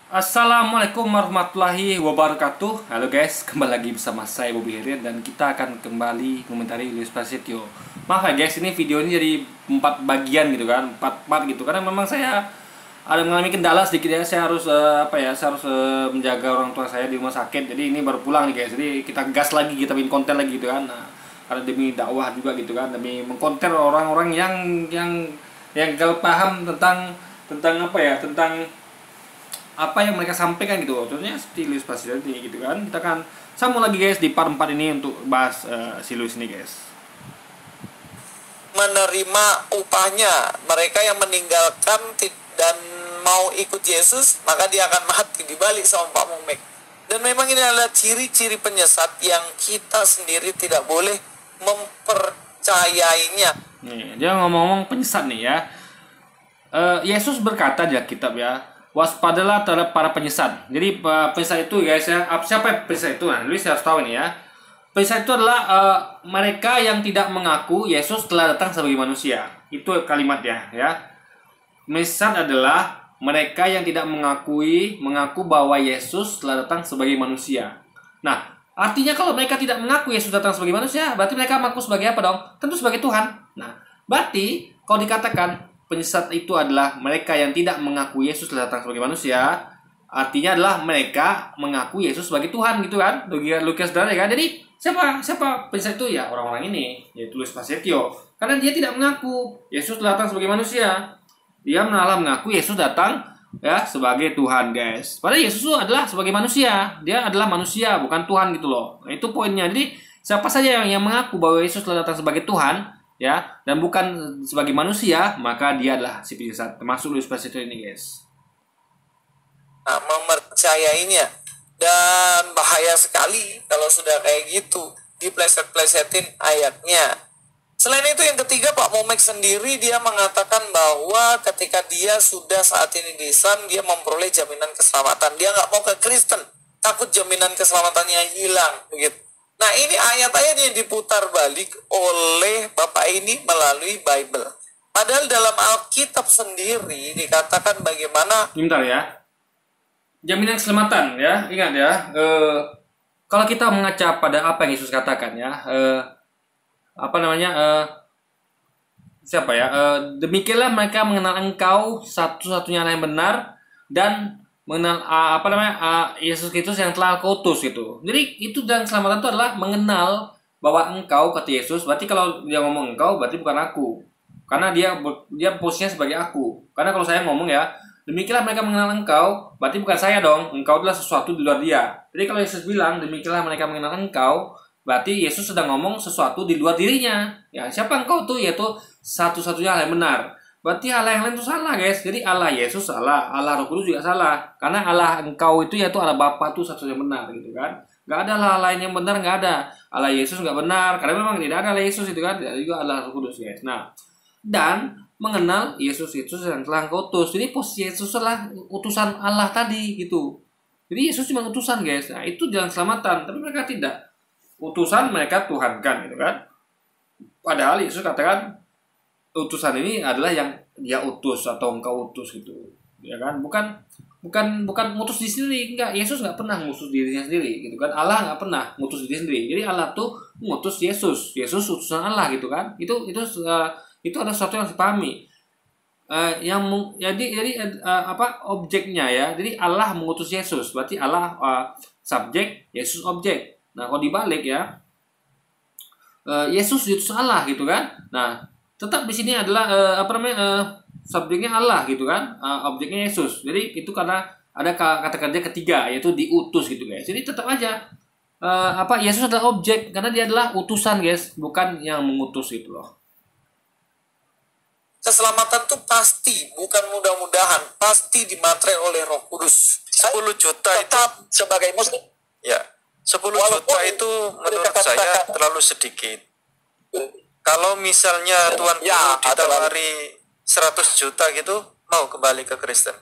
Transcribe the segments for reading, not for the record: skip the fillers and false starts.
Assalamualaikum warahmatullahi wabarakatuh. Halo guys, kembali lagi bersama saya Bobby Herir dan kita akan kembali komentari Luis Prasetyo. Maaf ya guys, ini video ini jadi 4 bagian gitu kan, 4 part gitu. Karena memang saya ada mengalami kendala sedikit ya. Saya harus saya harus menjaga orang tua saya di rumah sakit. Jadi ini baru pulang nih guys. Jadi kita gas lagi, kita bikin konten lagi gitu kan. Nah, karena demi dakwah juga gitu kan, demi mengkonten orang-orang yang gak paham tentang apa yang mereka sampaikan gitu. Contohnya seperti Luis ini gitu kan. Kita akan sambung lagi guys di part 4 ini untuk bahas si Luis ini guys. Menerima upahnya. Mereka yang meninggalkan dan mau ikut Yesus, maka dia akan mati dibalik sama Pak Mumek. Dan memang ini adalah ciri-ciri penyesat yang kita sendiri tidak boleh mempercayainya. Nih, dia ngomong-ngomong penyesat nih ya. Yesus berkata di Alkitab ya, waspadalah terhadap para penyesat. Jadi penyesat itu guys ya, siapa penyesat itu? Nah, Luis harus tahu nih ya. Penyesat itu adalah mereka yang tidak mengaku Yesus telah datang sebagai manusia. Itu kalimatnya ya. Penyesat adalah mereka yang tidak mengaku bahwa Yesus telah datang sebagai manusia. Nah, artinya kalau mereka tidak mengaku Yesus datang sebagai manusia, berarti mereka mengaku sebagai apa dong? Tentu sebagai Tuhan. Nah, berarti kalau dikatakan penyesat itu adalah mereka yang tidak mengaku Yesus telah datang sebagai manusia, artinya adalah mereka mengaku Yesus sebagai Tuhan gitu kan? Lukas dan kan. Jadi siapa penyesat itu ya orang-orang ini, yaitu Luis Prasetyo. Karena dia tidak mengaku Yesus telah datang sebagai manusia. Dia malah mengaku Yesus datang ya sebagai Tuhan guys. Padahal Yesus itu adalah sebagai manusia. Dia adalah manusia bukan Tuhan gitu loh. Nah, itu poinnya. Jadi siapa saja yang mengaku bahwa Yesus telah datang sebagai Tuhan ya dan bukan sebagai manusia, maka dia adalah si penyesat, termasuk Luis Prasetyo ini guys. Nah, mempercayainya. Dan bahaya sekali kalau sudah kayak gitu, dipleset-plesetin ayatnya. Selain itu yang ketiga, Pak Momek sendiri dia mengatakan bahwa ketika dia sudah saat ini di Islam, dia memperoleh jaminan keselamatan. Dia nggak mau ke Kristen, takut jaminan keselamatannya hilang begitu. Nah, ini ayat-ayat yang diputar balik oleh Bapak ini melalui Bible. Padahal dalam Alkitab sendiri dikatakan bagaimana. Bentar ya. Jaminan keselamatan ya, ingat ya. Kalau kita mengaca pada apa yang Yesus katakan ya, siapa ya? Demikianlah mereka mengenal Engkau satu-satunya yang benar dan mengenal Yesus Kristus yang telah Kau utus gitu. Jadi itu dan keselamatan itu adalah mengenal bahwa Engkau kata Yesus. Berarti kalau dia ngomong Engkau berarti bukan aku. Karena dia posisinya sebagai aku. Karena kalau saya ngomong ya, demikianlah mereka mengenal Engkau, berarti bukan saya dong. Engkau adalah sesuatu di luar dia. Jadi kalau Yesus bilang demikianlah mereka mengenal Engkau, berarti Yesus sedang ngomong sesuatu di luar dirinya. Ya, siapa engkau tuh? Yaitu satu-satunya hal yang benar. Berarti Allah yang lain itu salah, guys. Jadi Allah Yesus salah, Allah Roh Kudus juga salah. Karena Allah engkau itu yaitu Allah Bapa itu satu yang benar, gitu kan? Gak ada hal lain yang benar, gak ada. Allah Yesus gak benar, karena memang tidak ada Allah Yesus itu kan. Tidak juga Allah Roh Kudus, guys. Nah, dan mengenal Yesus yang telah engkau utus. Jadi posisi Yesus adalah utusan Allah tadi, gitu. Jadi Yesus cuma utusan, guys. Nah, itu jalan keselamatan. Tapi mereka tidak. Utusan mereka Tuhan kan gitu kan. Padahal Yesus katakan utusan ini adalah yang dia utus atau engkau utus gitu. Ya kan? Bukan mutus diri sendiri, enggak. Yesus enggak pernah mutus dirinya sendiri gitu kan. Allah enggak pernah mutus diri sendiri. Jadi Allah tuh mutus Yesus. Yesus utusan Allah gitu kan. Itu ada sesuatu yang harus dipahami. Objeknya ya. Jadi Allah mengutus Yesus. Berarti Allah subjek, Yesus objek. Nah, kalau dibalik ya, Yesus diutus Allah gitu kan. Nah, tetap di sini adalah subjeknya Allah gitu kan, objeknya Yesus. Jadi itu karena ada kata kerja ketiga yaitu diutus gitu guys. Jadi tetap aja Yesus adalah objek karena dia adalah utusan guys, bukan yang mengutus gitu loh. Keselamatan tuh pasti, bukan mudah-mudahan, pasti dimatrai oleh Roh Kudus. 10 juta tetap itu sebagai muslim. ya 10 juta itu menurut saya terlalu sedikit. Kalau misalnya Tuan Guru ditawari 100 juta gitu, mau kembali ke Kristen?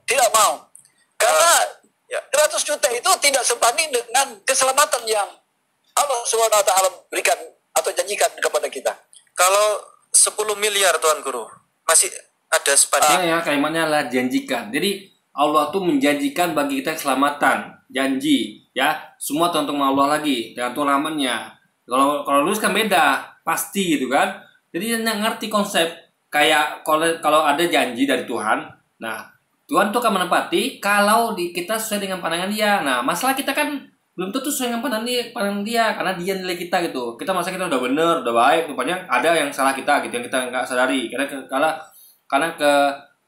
Tidak mau. Karena 100 juta itu tidak sebanding dengan keselamatan yang Allah SWT berikan atau janjikan kepada kita. Kalau 10 miliar Tuan Guru, masih ada sebanding. Ya, kalimatnya adalah janjikan. Jadi Allah tuh menjanjikan bagi kita keselamatan, janji, ya. Semua tergantung Allah lagi, tergantung rahmannya. Kalau lulus kan beda, pasti gitu kan. Jadi nggak ngerti konsep kayak kalau ada janji dari Tuhan, nah Tuhan tuh akan menepati kalau kita sesuai dengan pandangan Dia. Nah, masalah kita kan belum tentu sesuai dengan pandangan dia karena dia nilai kita gitu. Kita merasa kita udah bener, udah baik, rupanya ada yang salah kita gitu yang kita nggak sadari karena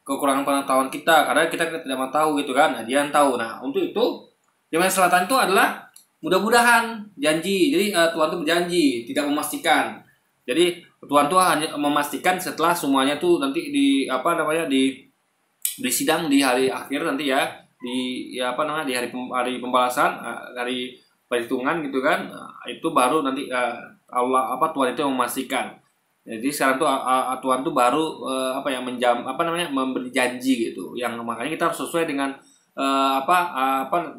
kekurangan pengetahuan kita, karena kita tidak mau tahu gitu kan. Nah, dia yang tahu. Nah, untuk itu Jaman Selatan itu adalah mudah-mudahan janji. Jadi Tuhan tuh berjanji, tidak memastikan. Jadi Tuhan tuh hanya memastikan setelah semuanya tuh nanti di di sidang di hari akhir nanti ya, di hari pembalasan, hari perhitungan gitu kan. Itu baru nanti Tuhan itu yang memastikan. Jadi sekarang tuh Tuhan tuh baru memberi janji gitu. Yang makanya kita harus sesuai dengan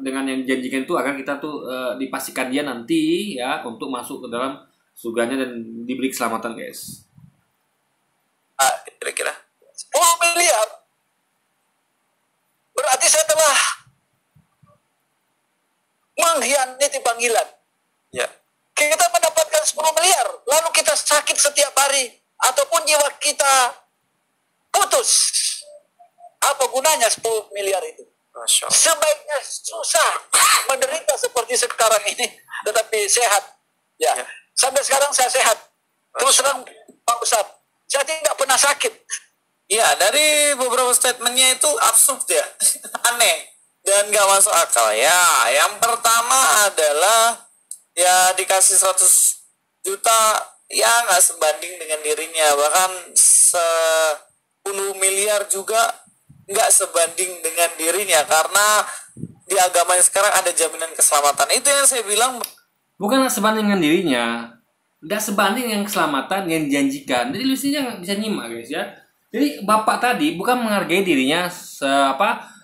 dengan yang dijanjikan itu agar kita tuh dipastikan dia nanti ya untuk masuk ke dalam surganya dan diberi keselamatan, guys. Kira-kira 10 miliar berarti saya telah mengkhianati panggilan. Ya. Kita mendapatkan 10 miliar, lalu kita sakit setiap hari, ataupun jiwa kita putus. Apa gunanya 10 miliar itu? Sebaiknya susah, menderita seperti sekarang ini, tetapi sehat. Ya. Sampai sekarang saya sehat. Terus terang Pak Ustadz, saya tidak pernah sakit. Ya, dari beberapa statementnya itu absurd ya, aneh dan gak masuk akal ya. Yang pertama adalah ya dikasih 100 juta ya gak sebanding dengan dirinya, bahkan 10 miliar juga gak sebanding dengan dirinya, karena di agama yang sekarang ada jaminan keselamatan. Itu yang saya bilang, bukan sebanding dengan dirinya, gak sebanding dengan keselamatan yang dijanjikan. Jadi lucunya gak bisa nyimak, guys ya. Jadi bapak tadi bukan menghargai dirinya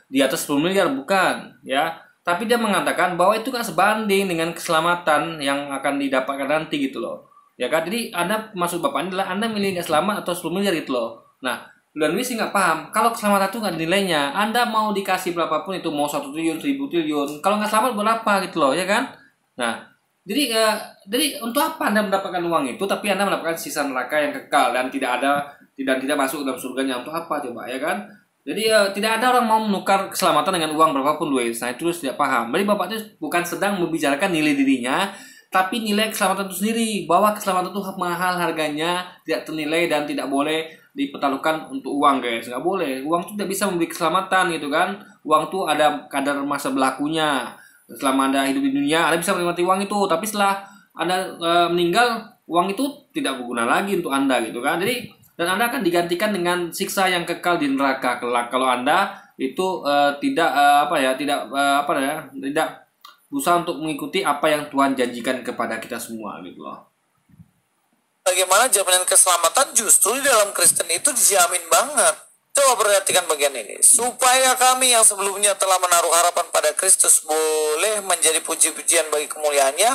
di atas 10 miliar, bukan ya, tapi dia mengatakan bahwa itu kan sebanding dengan keselamatan yang akan didapatkan nanti gitu loh, ya kan. Jadi Anda, maksud bapak ini adalah Anda milih nggak selamat atau 10 miliar gitu loh. Nah, dan ini sih nggak paham kalau keselamatan itu nggak ada nilainya. Anda mau dikasih berapapun itu, mau 1 triliun, 1000 triliun, kalau nggak selamat berapa gitu loh, ya kan. Nah, jadi untuk apa Anda mendapatkan uang itu tapi Anda mendapatkan sisa neraka yang kekal dan tidak masuk ke dalam surganya? Untuk apa coba, ya kan? Jadi tidak ada orang mau menukar keselamatan dengan uang berapapun, Luis. Nah, itu tidak paham. Jadi bapak itu bukan sedang membicarakan nilai dirinya, tapi nilai keselamatan itu sendiri. Bahwa keselamatan itu mahal harganya, tidak ternilai dan tidak boleh dipertaruhkan untuk uang, guys. Nggak boleh. Uang itu tidak bisa memberi keselamatan gitu kan. Uang itu ada kadar masa berlakunya. Selama Anda hidup di dunia, Anda bisa menikmati uang itu. Tapi setelah Anda meninggal, uang itu tidak berguna lagi untuk Anda gitu kan. Jadi dan Anda akan digantikan dengan siksa yang kekal di neraka kelak kalau Anda itu tidak berusaha untuk mengikuti apa yang Tuhan janjikan kepada kita semua gitu loh. Bagaimana jaminan keselamatan justru di dalam Kristen itu dijamin banget. Coba perhatikan bagian ini. Supaya kami yang sebelumnya telah menaruh harapan pada Kristus boleh menjadi puji-pujian bagi kemuliaannya,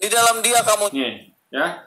di dalam Dia kamu ya.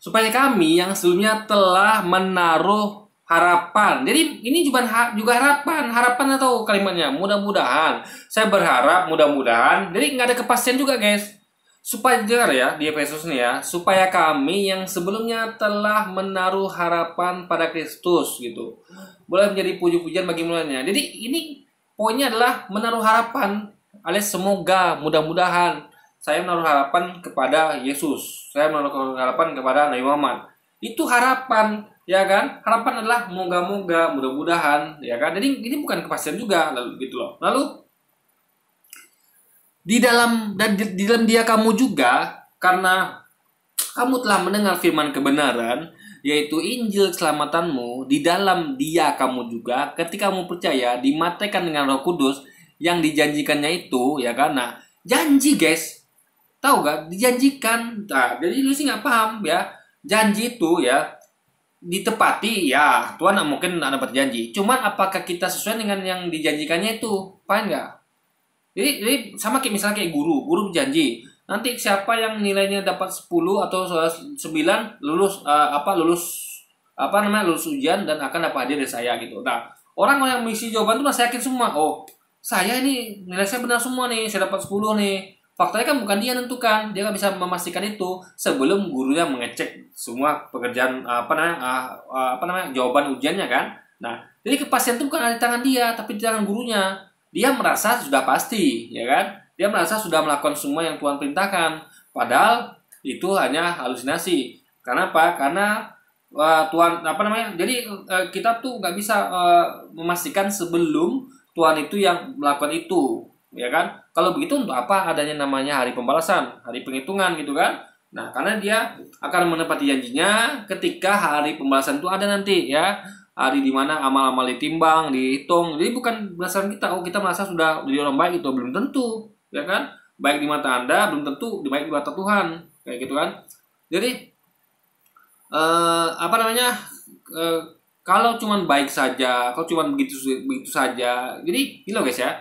Supaya kami yang sebelumnya telah menaruh harapan. Jadi ini juga harapan atau kalimatnya mudah-mudahan. Saya berharap mudah-mudahan. Jadi nggak ada kepastian juga, guys. Supaya dengar ya di Efesus nih ya, supaya kami yang sebelumnya telah menaruh harapan pada Kristus gitu, boleh menjadi puji-pujian bagi mulanya. Jadi ini poinnya adalah menaruh harapan, alias semoga, mudah-mudahan. Saya menaruh harapan kepada Yesus. Saya menaruh harapan kepada Nabi Muhammad. Itu harapan, ya kan? Harapan adalah moga-moga, mudah-mudahan, ya kan? Jadi ini bukan kepastian juga, lalu gitu loh. Lalu di dalam Dia kamu juga, karena kamu telah mendengar firman kebenaran, yaitu Injil keselamatanmu, di dalam Dia kamu juga, ketika kamu percaya, dimatikan dengan Roh Kudus yang dijanjikannya itu, ya kan? Nah, janji, guys. Tahu gak? Dijanjikan. Nah, jadi lu sih nggak paham ya. Janji itu ya ditepati ya. Tuhan mungkin nggak dapat janji. Cuman apakah kita sesuai dengan yang dijanjikannya itu? Paham nggak? Jadi sama kayak misalnya kayak guru berjanji. Nanti siapa yang nilainya dapat 10 atau 9 lulus lulus ujian dan akan dapat hadiah dari saya gitu. Nah, orang yang mengisi jawaban itu masih yakin semua. Oh, saya ini nilai saya benar semua nih, saya dapat 10 nih. Faktanya kan bukan dia nentukan, dia nggak bisa memastikan itu sebelum gurunya mengecek semua pekerjaan jawaban ujiannya kan. Nah, jadi kepastian itu bukan ada di tangan dia, tapi di tangan gurunya. Dia merasa sudah pasti, ya kan? Dia merasa sudah melakukan semua yang Tuhan perintahkan. Padahal itu hanya halusinasi. Karena apa? Karena Tuhan Jadi kita tuh nggak bisa memastikan sebelum Tuhan itu yang melakukan itu, ya kan? Kalau begitu untuk apa adanya namanya hari pembalasan, hari penghitungan gitu kan? Nah, karena dia akan menepati janjinya ketika hari pembalasan itu ada nanti ya. Hari dimana amal-amal ditimbang, dihitung. Jadi bukan berdasarkan kita, oh kita merasa sudah jadi orang baik itu belum tentu, ya kan? Baik di mata Anda belum tentu baik di mata Tuhan, kayak gitu kan? Jadi kalau cuman baik saja, kalau cuman begitu saja, jadi ini loh guys ya.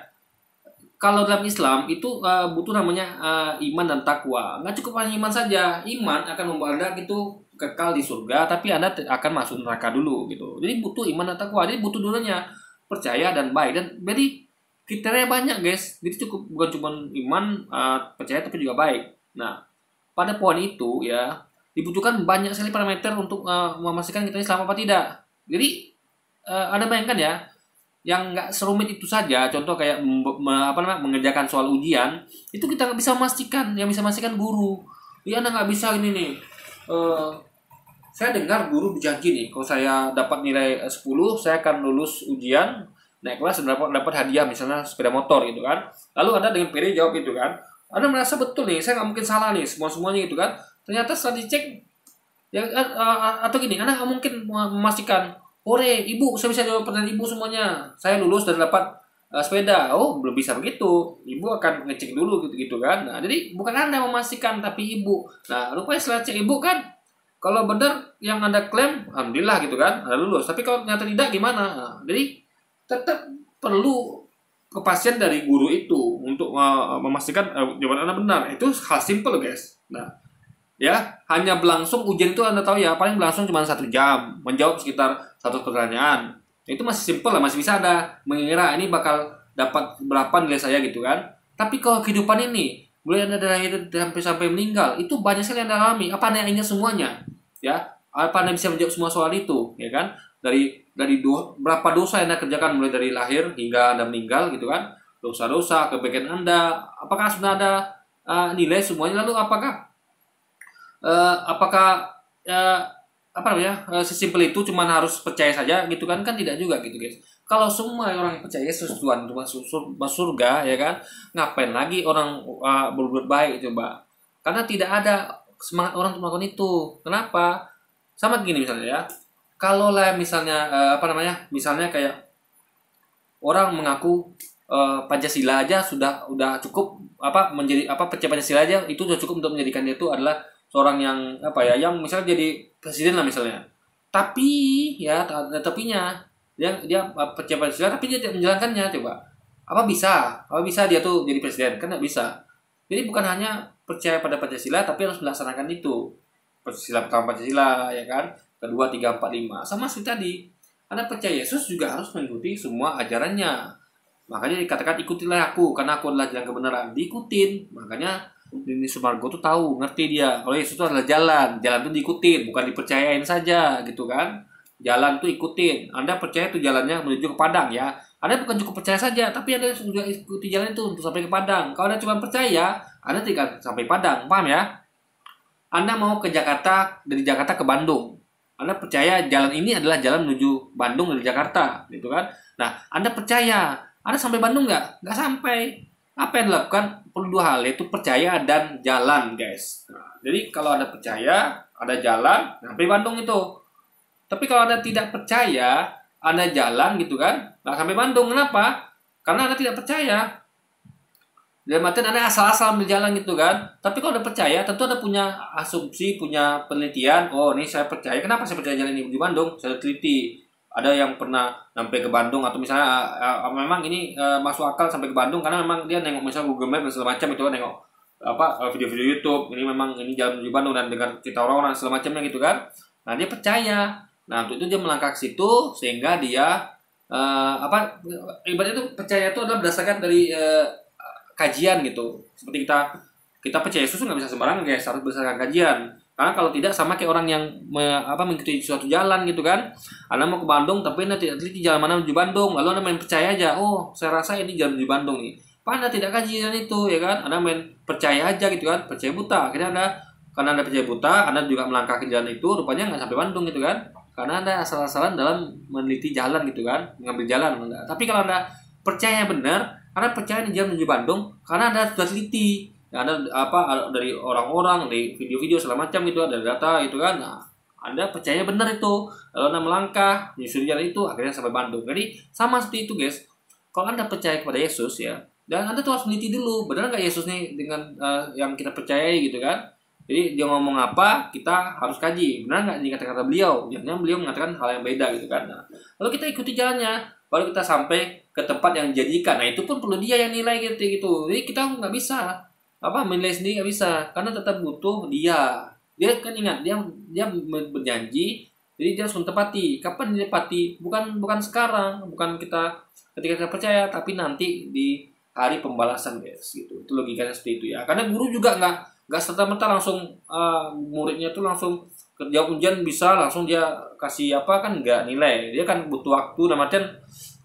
Kalau dalam Islam itu butuh namanya iman dan takwa. Nggak cukup hanya iman saja. Iman akan membawa Anda gitu kekal di surga, tapi Anda akan masuk neraka dulu gitu. Jadi butuh iman dan takwa. Jadi butuh dulunya percaya dan baik. Dan jadi kriteria banyak guys. Jadi cukup bukan cuma iman, percaya tapi juga baik. Nah, pada poin itu ya dibutuhkan banyak sekali parameter untuk memastikan kita Islam apa tidak. Jadi Anda bayangkan ya, yang nggak serumit itu saja, contoh kayak mengerjakan soal ujian, itu kita nggak bisa memastikan, yang bisa memastikan guru. Ya Anda nggak bisa ini nih. Saya dengar guru berjanji nih, kalau saya dapat nilai 10, saya akan lulus ujian, naik kelas dan dapat hadiah misalnya sepeda motor gitu kan. Lalu Anda dengan pede jawab itu kan. Anda merasa betul nih, saya nggak mungkin salah nih semuanya gitu kan. Ternyata setelah dicek, ya atau gini, Anda nggak mungkin memastikan, ore, ibu, saya bisa jawab pertanyaan ibu semuanya. Saya lulus dan dapat sepeda. Oh, belum bisa begitu. Ibu akan ngecek dulu gitu kan. Nah, jadi bukan Anda memastikan, tapi ibu. Nah, rupanya setelah cek ibu kan, kalau benar yang Anda klaim, alhamdulillah gitu kan, Anda lulus. Tapi kalau ternyata tidak, gimana? Nah, jadi tetap perlu kepastian dari guru itu untuk memastikan jawaban Anda benar. Itu hal simple guys. Nah, ya hanya berlangsung ujian itu Anda tahu ya, paling berlangsung cuma 1 jam, menjawab sekitar 1 pertanyaan. Itu masih simple lah, masih bisa Anda mengira ini bakal dapat berapa nilai saya gitu kan. Tapi kalau kehidupan ini mulai Anda dari lahir sampai meninggal, itu banyak sekali yang Anda alami. Apa Anda ingat semuanya? Ya, apa Anda bisa menjawab semua soal itu, ya kan? Dari berapa dosa yang Anda kerjakan mulai dari lahir hingga Anda meninggal gitu kan? Dosa-dosa, kebaikan Anda, apakah sebenarnya ada nilai semuanya? Lalu apakah sesimpel itu cuman harus percaya saja gitu kan tidak juga gitu guys. Kalau semua orang yang percaya Yesus Tuhan itu masuk surga ya kan, ngapain lagi orang berbuat baik coba? Karena tidak ada semangat orang untuk melakukan itu. Kenapa? Sama gini misalnya ya, kalau lah misalnya misalnya kayak orang mengaku Pancasila aja udah cukup menjadi percaya Pancasila aja itu sudah cukup untuk menjadikan dia itu adalah seorang yang yang misalnya jadi presiden lah misalnya. Tapi ya ada tapinya. Dia percaya Pancasila tapi dia tidak menjalankannya coba. Apa bisa dia tuh jadi presiden? Kan nggak bisa. Jadi bukan hanya percaya pada Pancasila tapi harus melaksanakan itu. Pancasila pertama Pancasila ya kan. Kedua, 3, 4, 5. Sama seperti tadi. Anda percaya Yesus juga harus mengikuti semua ajarannya. Makanya dikatakan ikutilah aku karena aku adalah jalan kebenaran. Diikutin. Makanya Dini Sumargo tuh tahu, ngerti dia. Kalau Yesus itu adalah jalan tuh diikutin, bukan dipercayain saja, gitu kan? Jalan tuh ikutin. Anda percaya tuh jalannya menuju ke Padang ya. Anda bukan cukup percaya saja, tapi Anda sudah ikuti jalan itu untuk sampai ke Padang. Kalau Anda cuma percaya, Anda tidak sampai Padang, paham ya? Anda mau ke Jakarta, dari Jakarta ke Bandung. Anda percaya jalan ini adalah jalan menuju Bandung dari Jakarta, gitu kan? Nah, Anda percaya, Anda sampai Bandung nggak? Nggak sampai. Apa yang dilakukan? Perlu 2 hal, yaitu percaya dan jalan guys. Nah, jadi kalau Anda percaya, ada jalan, sampai Bandung itu. Tapi kalau Anda tidak percaya, Anda jalan gitu kan, nggak sampai Bandung. Kenapa? Karena Anda tidak percaya. Dalam artian Anda asal-asal berjalan gitu kan. Tapi kalau Anda percaya, tentu Anda punya asumsi, punya penelitian. Oh, ini saya percaya. Kenapa saya percaya jalan ini di Bandung? Saya teliti. Ada yang pernah sampai ke Bandung atau misalnya memang ini masuk akal sampai ke Bandung karena memang dia nengok misalnya Google Maps dan segala macam itu kan, nengok video-video YouTube ini memang ini jalan menuju Bandung dan dengar cerita orang-orang segala macamnya gitu kan. Nah, dia percaya. Nah, untuk itu dia melangkah ke situ sehingga dia ibaratnya itu percaya itu adalah berdasarkan dari kajian gitu. Seperti kita percaya Yesus nggak bisa sembarangan guys, harus berdasarkan kajian. Karena kalau tidak sama kayak orang yang mengikuti suatu jalan gitu kan. Anda mau ke Bandung tapi Anda tidak teliti jalan mana menuju Bandung, lalu Anda main percaya aja, oh saya rasa ini jalan menuju Bandung nih. Anda tidak kaji jalan itu ya kan, Anda main percaya aja gitu kan, percaya buta. Akhirnya karena Anda percaya buta, Anda juga melangkah ke jalan itu, rupanya nggak sampai Bandung gitu kan. Karena Anda asal-asalan dalam meneliti jalan gitu kan, mengambil jalan. Tapi kalau Anda percaya benar, Anda percaya ini jalan menuju Bandung, karena Anda sudah teliti. Ada dari orang-orang, dari video-video segala macam gitu, ada data gitu kan. Nah, Anda percaya benar itu, lalu Anda melangkah menyusuri jalan itu, akhirnya sampai Bandung. Jadi sama seperti itu guys. Kalau Anda percaya kepada Yesus ya, dan Anda tuh harus meneliti dulu, benar nggak Yesus nih dengan yang kita percayai gitu kan. Jadi dia ngomong apa, kita harus kaji, benar nggak ini kata-kata beliau. Jangan beliau mengatakan hal yang beda gitu kan. Nah, lalu kita ikuti jalannya, baru kita sampai ke tempat yang dijanjikan. Nah itu pun perlu dia yang nilai gitu. Jadi kita nggak bisa menilai sendiri, nggak bisa, karena tetap butuh dia kan. Ingat, dia berjanji, jadi dia harus menepati. Kapan dia tepati? Bukan sekarang, bukan ketika kita percaya, tapi nanti di hari pembalasan guys gitu. Itu logikanya seperti itu ya. Karena guru juga nggak serta-merta langsung muridnya tuh langsung kerja ujian bisa langsung dia kasih kan nggak nilai. Dia kan butuh waktu, dan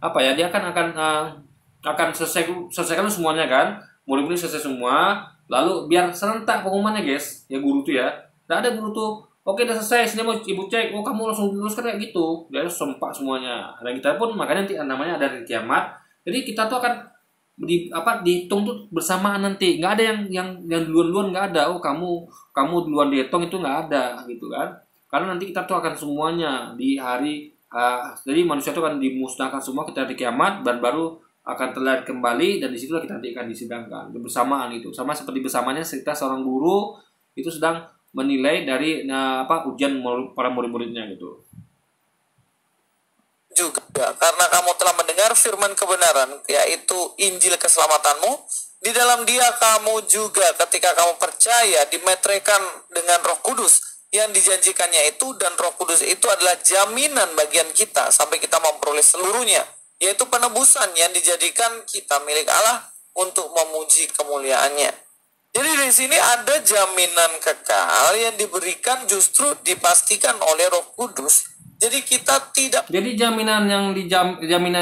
artian dia akan selesaikan semuanya kan. Murid-murid selesai semua, lalu biar serentak pengumumannya guys, ya guru tuh ya. Nggak ada guru tuh, oke udah selesai, sini mau ibu cek, oh kamu langsung lulus kan kayak gitu. Dia harus sempak semuanya. Dan kita pun makanya nanti namanya ada hari kiamat. Jadi kita tuh akan dihitung tuh bersamaan nanti. Nggak ada yang duluan-duluan, nggak ada. Oh kamu duluan dihitung, itu nggak ada gitu kan. Karena nanti kita tuh akan semuanya di hari jadi manusia tuh akan dimusnahkan semua kita di kiamat, dan baru akan terlihat kembali, dan disitulah kita nanti akan disidangkan bersamaan itu. Sama seperti bersamanya kita seorang guru itu sedang menilai dari ujian para murid-muridnya gitu. Juga karena kamu telah mendengar firman kebenaran, yaitu Injil keselamatanmu, di dalam dia kamu juga ketika kamu percaya dimeteraikan dengan Roh Kudus yang dijanjikannya itu, dan Roh Kudus itu adalah jaminan bagian kita sampai kita memperoleh seluruhnya, yaitu penebusan yang dijadikan kita milik Allah untuk memuji kemuliaannya. Jadi di sini ada jaminan kekal yang diberikan, justru dipastikan oleh Roh Kudus. Jadi kita tidak. Jadi jaminan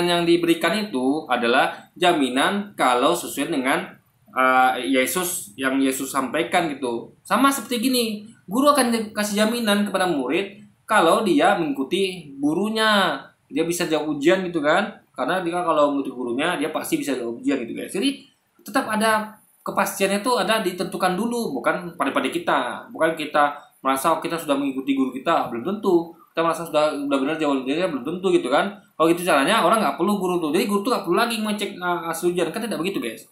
yang diberikan itu adalah jaminan kalau sesuai dengan Yesus yang Yesus sampaikan gitu. Sama seperti gini, guru akan kasih jaminan kepada murid kalau dia mengikuti gurunya, dia bisa jawab ujian gitu kan. Karena dia kalau mengikuti gurunya, dia pasti bisa jawab ujian gitu guys. Jadi tetap ada kepastiannya itu ada ditentukan dulu, bukan pada kita. Bukan kita merasa kita sudah mengikuti guru kita, belum tentu. Kita merasa sudah benar jawab ujiannya, belum tentu gitu kan. Kalau gitu caranya, orang nggak perlu guru tuh. Jadi guru tuh nggak perlu lagi ngecek hasil ujian, kan tidak begitu guys.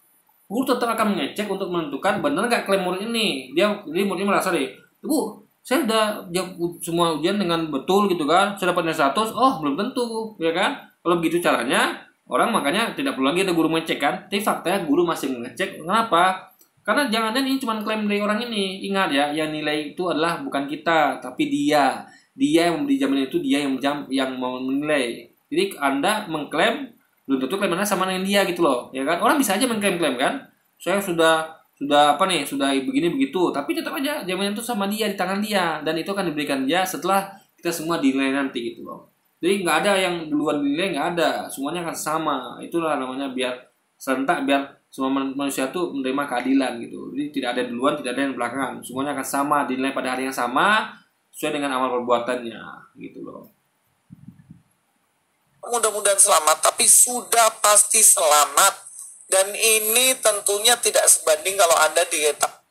Guru tetap akan mengecek untuk menentukan benar nggak klaim murid ini. Jadi muridnya merasa deh, Bu, saya udah jawab semua ujian dengan betul gitu kan, saya dapat nilai 100, oh belum tentu ya kan. Kalau begitu caranya, orang makanya tidak perlu lagi ada guru mengecek kan. Tapi faktanya guru masih mengecek. Kenapa? Karena jangan-jangan ini cuma klaim dari orang ini. Ingat ya, yang nilai itu adalah bukan kita, tapi dia. Dia yang memberi jaminan itu, dia yang mau menilai. Jadi Anda mengklaim, belum tentu klaim Anda sama dengan dia gitu loh, ya kan? Orang bisa aja mengklaim-klaim kan. Saya sudah begini begitu, tapi tetap aja jaminan itu sama dia, di tangan dia, dan itu akan diberikan dia setelah kita semua dinilai nanti gitu loh. Jadi nggak ada yang duluan dinilai, nggak ada, semuanya akan sama. Itulah namanya biar serentak, biar semua manusia itu menerima keadilan gitu. Jadi tidak ada duluan, tidak ada yang belakangan, semuanya akan sama, dinilai pada hari yang sama sesuai dengan amal perbuatannya gitu loh. Mudah-mudahan selamat, tapi sudah pasti selamat, dan ini tentunya tidak sebanding kalau Anda dietap.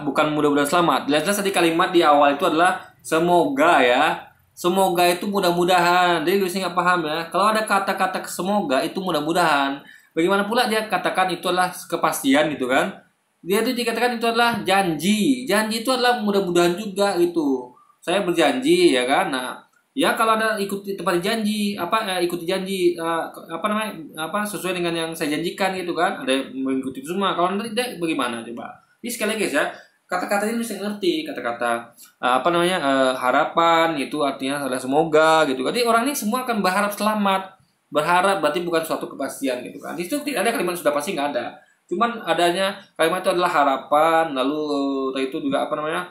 Bukan mudah-mudahan selamat. Jelas tadi kalimat di awal itu adalah semoga ya. Semoga itu mudah-mudahan. Jadi lu nggak paham ya. Kalau ada kata-kata semoga itu mudah-mudahan, bagaimana pula dia katakan itu adalah kepastian gitu kan? Dia itu dikatakan itu adalah janji. Janji itu adalah mudah-mudahan juga gitu. Saya berjanji ya kan. Nah, ya kalau ada ikuti tepat janji, ikuti janji sesuai dengan yang saya janjikan gitu kan. Ada yang mengikuti itu semua. Kalau tidak bagaimana coba? Ini sekali lagi guys ya. kata-kata ini mesti ngerti, kata-kata apa namanya, harapan itu artinya adalah semoga gitu. Jadi orang ini semua akan berharap selamat. Berharap berarti bukan suatu kepastian gitu kan. Di situ tidak ada kalimat sudah pasti, nggak ada. Cuman adanya kalimat itu adalah harapan, lalu itu juga apa namanya,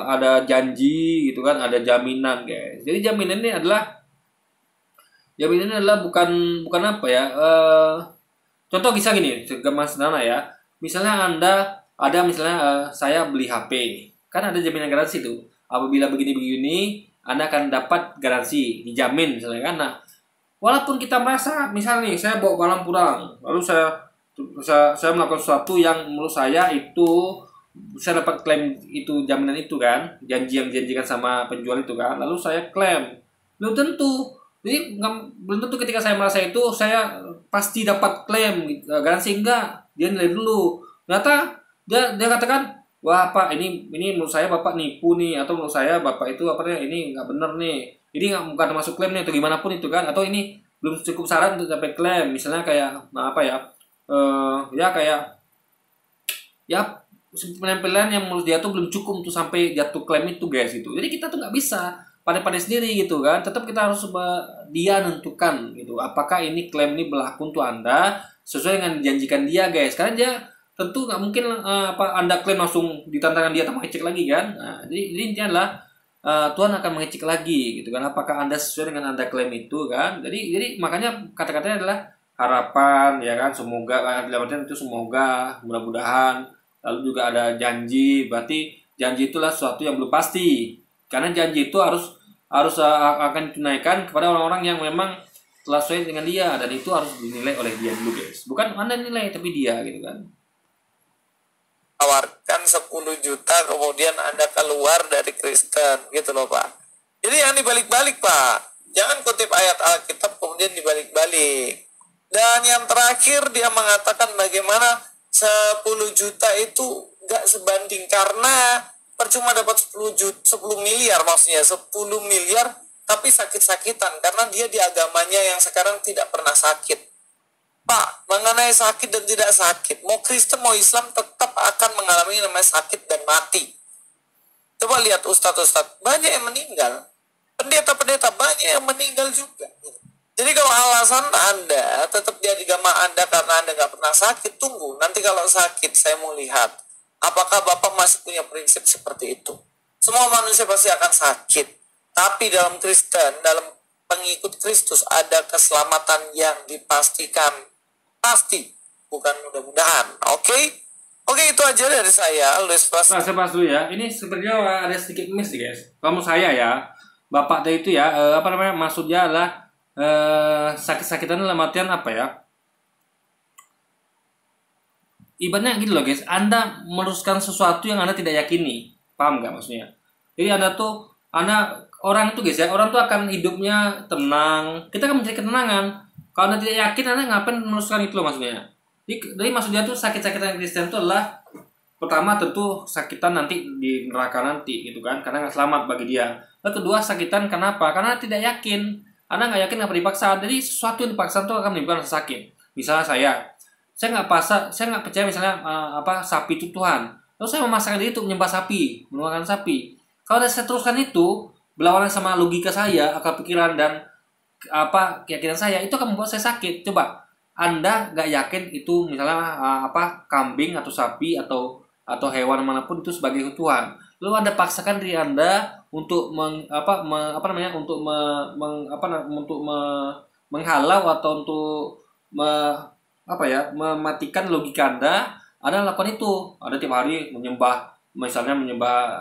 ada janji gitu kan, ada jaminan guys. Jadi jaminan ini adalah bukan apa ya, contoh kisah gini, gampang sederhana ya. Misalnya misalnya saya beli HP, kan ada jaminan garansi tuh. Apabila begini-begini, Anda akan dapat garansi, dijamin misalnya kan. Nah, walaupun kita merasa, misalnya nih, saya bawa barang pulang, lalu saya melakukan sesuatu yang menurut saya itu saya dapat klaim itu, jaminan itu kan, janji yang dijanjikan sama penjual itu kan, lalu saya klaim, belum tentu. Jadi belum tentu ketika saya merasa itu saya pasti dapat klaim garansi, enggak. Dia nilai dulu. Ternyata dia katakan, wah Pak, ini menurut saya Bapak nipu nih, atau menurut saya Bapak itu apa nih, ini nggak benar nih, ini bukan termasuk klaim nih, atau gimana pun itu kan, atau ini belum cukup syarat untuk dapat klaim, misalnya kayak apa ya, ya penampilan yang menurut dia tuh belum cukup untuk sampai jatuh klaim itu guys itu. Jadi kita tuh nggak bisa pandai-pandai sendiri gitu kan, tetap kita harus dia nentukan gitu apakah ini klaim ini berlaku untuk Anda sesuai dengan dijanjikan dia guys, karena dia tentu nggak mungkin Anda klaim langsung ditantangan dia tanpa ngecek lagi kan. Nah, jadi intinya adalah Tuhan akan mengecek lagi gitu kan, apakah Anda sesuai dengan Anda klaim itu kan. Jadi makanya kata-katanya adalah harapan ya kan, semoga, dalam artian itu semoga, mudah-mudahan. Lalu juga ada janji, berarti janji itulah sesuatu yang belum pasti, karena janji itu harus akan ditunaikan kepada orang-orang yang memang telah sesuai dengan dia, dan itu harus dinilai oleh dia dulu guys, bukan Anda nilai tapi dia gitu kan. Tawarkan 10 juta kemudian Anda keluar dari Kristen gitu loh Pak. Jadi yang dibalik-balik Pak, jangan kutip ayat Alkitab kemudian dibalik-balik. Dan yang terakhir dia mengatakan bagaimana 10 juta itu gak sebanding, karena percuma dapat 10 miliar, maksudnya 10 miliar tapi sakit-sakitan, karena dia di agamanya yang sekarang tidak pernah sakit. Pak, mengenai sakit dan tidak sakit, mau Kristen mau Islam tetap akan mengalami namanya sakit dan mati. Coba lihat ustadz-ustadz, banyak yang meninggal. Pendeta-pendeta banyak yang meninggal juga. Jadi kalau alasan Anda tetap di agama Anda karena Anda nggak pernah sakit, tunggu. Nanti kalau sakit, saya mau lihat apakah Bapak masih punya prinsip seperti itu. Semua manusia pasti akan sakit. Tapi dalam Kristen, dalam pengikut Kristus, ada keselamatan yang dipastikan. Pasti, bukan mudah-mudahan. Oke, itu aja dari saya. Luis Pas. Nah, saya bahas dulu ya. Ini sebenarnya ada sedikit miss guys. Kamu saya ya, Bapak tadi itu ya, maksudnya adalah sakit-sakitan dalam artian apa ya? Ibaratnya gitu loh guys, Anda meneruskan sesuatu yang Anda tidak yakini. Paham nggak maksudnya? Jadi orang itu guys ya, orang tuh akan hidupnya tenang. Kita akan mencari ketenangan. Kalau Anda tidak yakin, Anda ngapain meneruskan itu loh maksudnya. Jadi maksudnya tuh sakit-sakitan Kristen itu adalah pertama tentu sakitan nanti di neraka nanti gitu kan, karena nggak selamat bagi dia. Lalu kedua sakitan kenapa? Karena tidak yakin. Anda nggak yakin apa dipaksa. Jadi sesuatu yang dipaksa itu akan menimbulkan rasa sakit. Misalnya saya nggak percaya misalnya sapi itu Tuhan. Lalu saya memaksakan diri untuk menyembah sapi, menuangkan sapi. Kalau saya teruskan itu berlawanan sama logika saya, akal pikiran dan keyakinan saya, itu akan membuat saya sakit. Coba Anda nggak yakin itu misalnya kambing atau sapi atau hewan manapun itu sebagai Tuhan. Lalu Anda paksakan diri Anda untuk menghalau atau untuk mematikan logika Anda lakukan itu. Anda tiap hari menyembah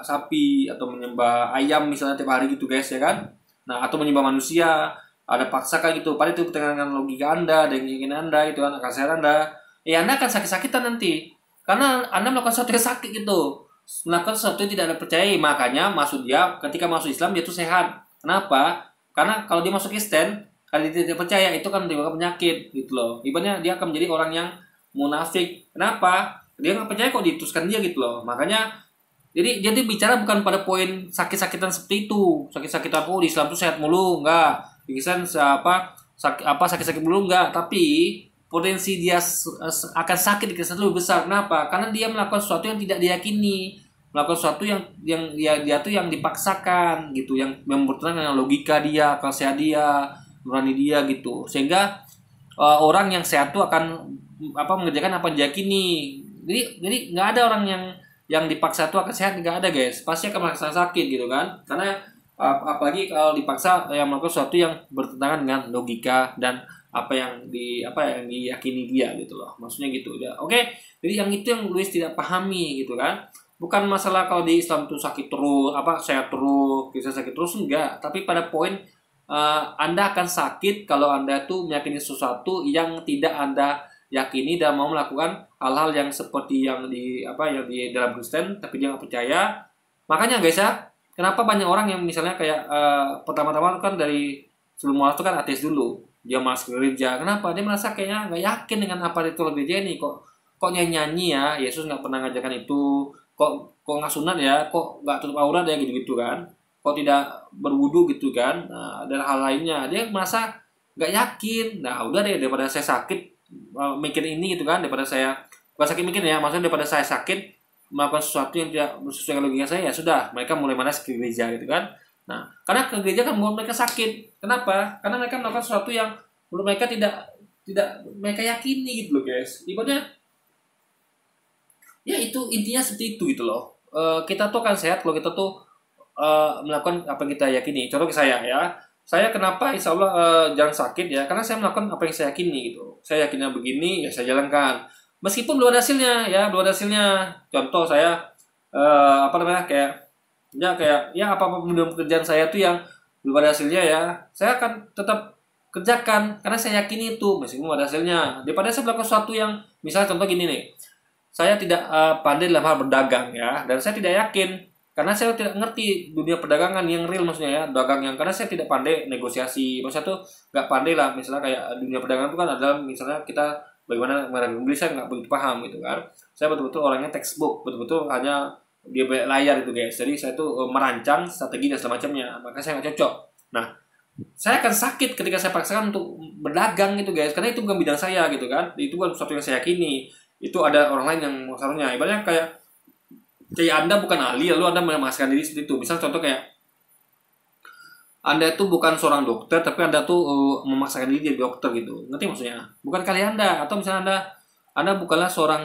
sapi atau menyembah ayam misalnya tiap hari gitu guys ya kan. Nah, atau menyembah manusia, Anda paksakan gitu. Padahal itu dengan logika Anda dan keinginan Anda, itu akan kesehatan Anda. Anda akan sakit-sakitan nanti. Karena Anda melakukan sesuatu yang sakit gitu. Melakukan sesuatu yang tidak Anda percayai. Makanya maksud dia ketika masuk Islam dia itu sehat. Kenapa? Karena kalau dia masuk Kristen, kalau dia tidak percaya, itu kan menimbulkan penyakit gitu loh. Ibaratnya dia akan menjadi orang yang munafik. Kenapa? Dia nggak percaya kok dituskan dia gitu loh. Makanya jadi bicara bukan pada poin sakit-sakitan seperti itu. Sakit-sakitan di Islam tuh sehat mulu, enggak. Di Kristen sakit-sakit mulu enggak, tapi potensi dia akan sakit di kesehatan lebih besar. Kenapa? Karena dia melakukan sesuatu yang tidak diyakini, melakukan sesuatu yang ya, dia tuh yang dipaksakan gitu, yang bertentangan dengan logika dia, akal sehat dia, nurani dia gitu. Sehingga orang yang sehat tuh akan mengerjakan apa yang diyakini. Jadi nggak ada orang yang dipaksa tuh akan sehat, nggak ada guys. Pasti akan merasakan sakit gitu kan. Karena apalagi kalau dipaksa yang melakukan sesuatu yang bertentangan dengan logika dan apa yang diyakini dia gitu loh. Maksudnya gitu ya. Oke. Jadi yang itu yang Luis tidak pahami gitu kan. Bukan masalah kalau di Islam tuh sakit terus, sehat terus, bisa sakit terus enggak. Tapi pada poin Anda akan sakit kalau Anda tuh meyakini sesuatu yang tidak Anda yakini dan mau melakukan hal-hal yang seperti yang di dalam Kristen tapi dia nggak percaya. Makanya guys ya, kenapa banyak orang yang misalnya kayak pertama-tama kan dari sebelum masuk kan ateis dulu, dia masuk ke gereja. Kenapa? Dia merasa kayaknya nggak yakin dengan apa itu gereja ini, kok nyanyi ya, Yesus nggak pernah ngajarkan itu, kok nggak sunat ya, kok nggak tutup aurat ya gitu-gitu kan, kok tidak berwudu gitu kan, dan hal lainnya. Dia merasa nggak yakin. Nah udah deh, daripada saya sakit mikir ini gitu kan, daripada saya bukan sakit mikir ya, maksudnya daripada saya sakit melakukan sesuatu yang tidak sesuai dengan logika saya, ya sudah, mereka mulai malas ke gereja gitu kan. Nah karena ke gereja kan membuat mereka sakit. Kenapa? Karena mereka melakukan sesuatu yang menurut mereka tidak mereka yakini gitu loh guys. Ibaratnya ya itu intinya seperti itu gitu loh. Kita tuh akan sehat kalau kita tuh melakukan apa yang kita yakini. Contoh ke saya ya, saya kenapa insya Allah jangan sakit ya, karena saya melakukan apa yang saya yakini gitu. Saya yakinnya begini ya saya jalankan, meskipun belum ada hasilnya ya, belum ada hasilnya. Contoh saya kayak apa-apa dalam pekerjaan saya tuh yang belum ada hasilnya ya, saya akan tetap kerjakan karena saya yakini itu meskipun belum ada hasilnya. Daripada saya melakukan sesuatu yang misalnya contoh gini nih, saya tidak pandai dalam hal berdagang ya, dan saya tidak yakin karena saya tidak ngerti dunia perdagangan yang real, maksudnya ya dagang yang, karena saya tidak pandai negosiasi. Maksudnya tuh nggak pandai lah, misalnya kayak dunia perdagangan itu kan adalah misalnya kita bagaimana membeli, saya nggak begitu paham gitu kan. Saya betul-betul orangnya textbook, betul-betul hanya dia layar itu guys. Jadi saya tuh merancang strategi dan semacamnya, maka saya nggak cocok. Nah saya akan sakit ketika saya paksakan untuk berdagang gitu guys, karena itu bukan bidang saya gitu kan, itu bukan sesuatu yang saya yakini. Itu ada orang lain yang masalahnya. Ibaratnya kayak Anda bukan ahli lalu Anda memaksakan diri seperti itu. Misal contoh kayak Anda itu bukan seorang dokter tapi Anda tuh memaksakan diri jadi dokter gitu. Ngerti maksudnya? Bukan kali Anda. Atau misalnya Anda bukanlah seorang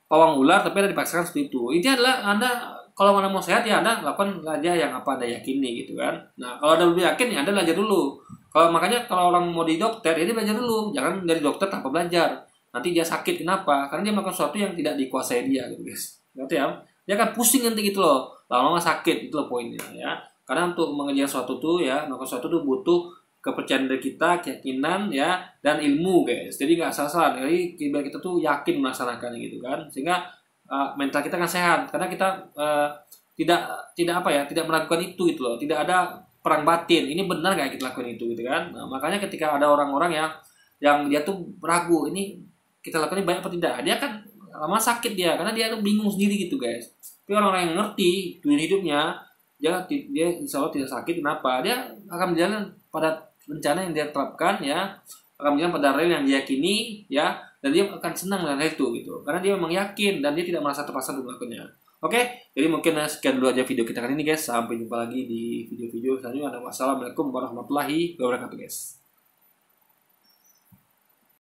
pawang ular tapi Anda dipaksakan seperti itu. Intinya adalah Anda kalau Anda mau sehat ya Anda lakukan aja yang apa Anda yakini gitu kan. Nah, kalau Anda belum yakin ya Anda belajar dulu. Makanya kalau orang mau jadi dokter ya dia belajar dulu. Jangan jadi dokter tanpa belajar. Nanti dia sakit. Kenapa? Karena dia melakukan sesuatu yang tidak dikuasai dia gitu guys. Ngerti ya? Dia akan pusing nanti gitu loh. Lama-lama sakit, itu loh poinnya ya. Karena untuk mengerjakan sesuatu tuh ya, melakukan sesuatu tuh butuh kepercayaan dari kita, keyakinan ya, dan ilmu guys. Jadi nggak salah-salah. Jadi kita tuh yakin melaksanakannya gitu kan. Sehingga mental kita kan sehat. Karena kita tidak melakukan itu gitu loh. Tidak ada perang batin. Ini benar nggak kita lakukan itu gitu kan. Nah, makanya ketika ada orang-orang yang dia tuh ragu, ini kita lakukan ini baik apa tidak, dia kan lama sakit dia karena dia tuh bingung sendiri gitu guys. Tapi orang-orang yang ngerti dunia hidupnya, dia insya Allah tidak sakit. Kenapa? Dia akan berjalan pada rencana yang dia terapkan ya, akan berjalan pada rel yang diyakini ya, dan dia akan senang dengan itu gitu, karena dia memang yakin dan dia tidak merasa terpaksa untuk melakukannya. Oke, jadi mungkin sekian dulu aja video kita kali ini guys. Sampai jumpa lagi di video-video selanjutnya. Wassalamualaikum warahmatullahi wabarakatuh guys.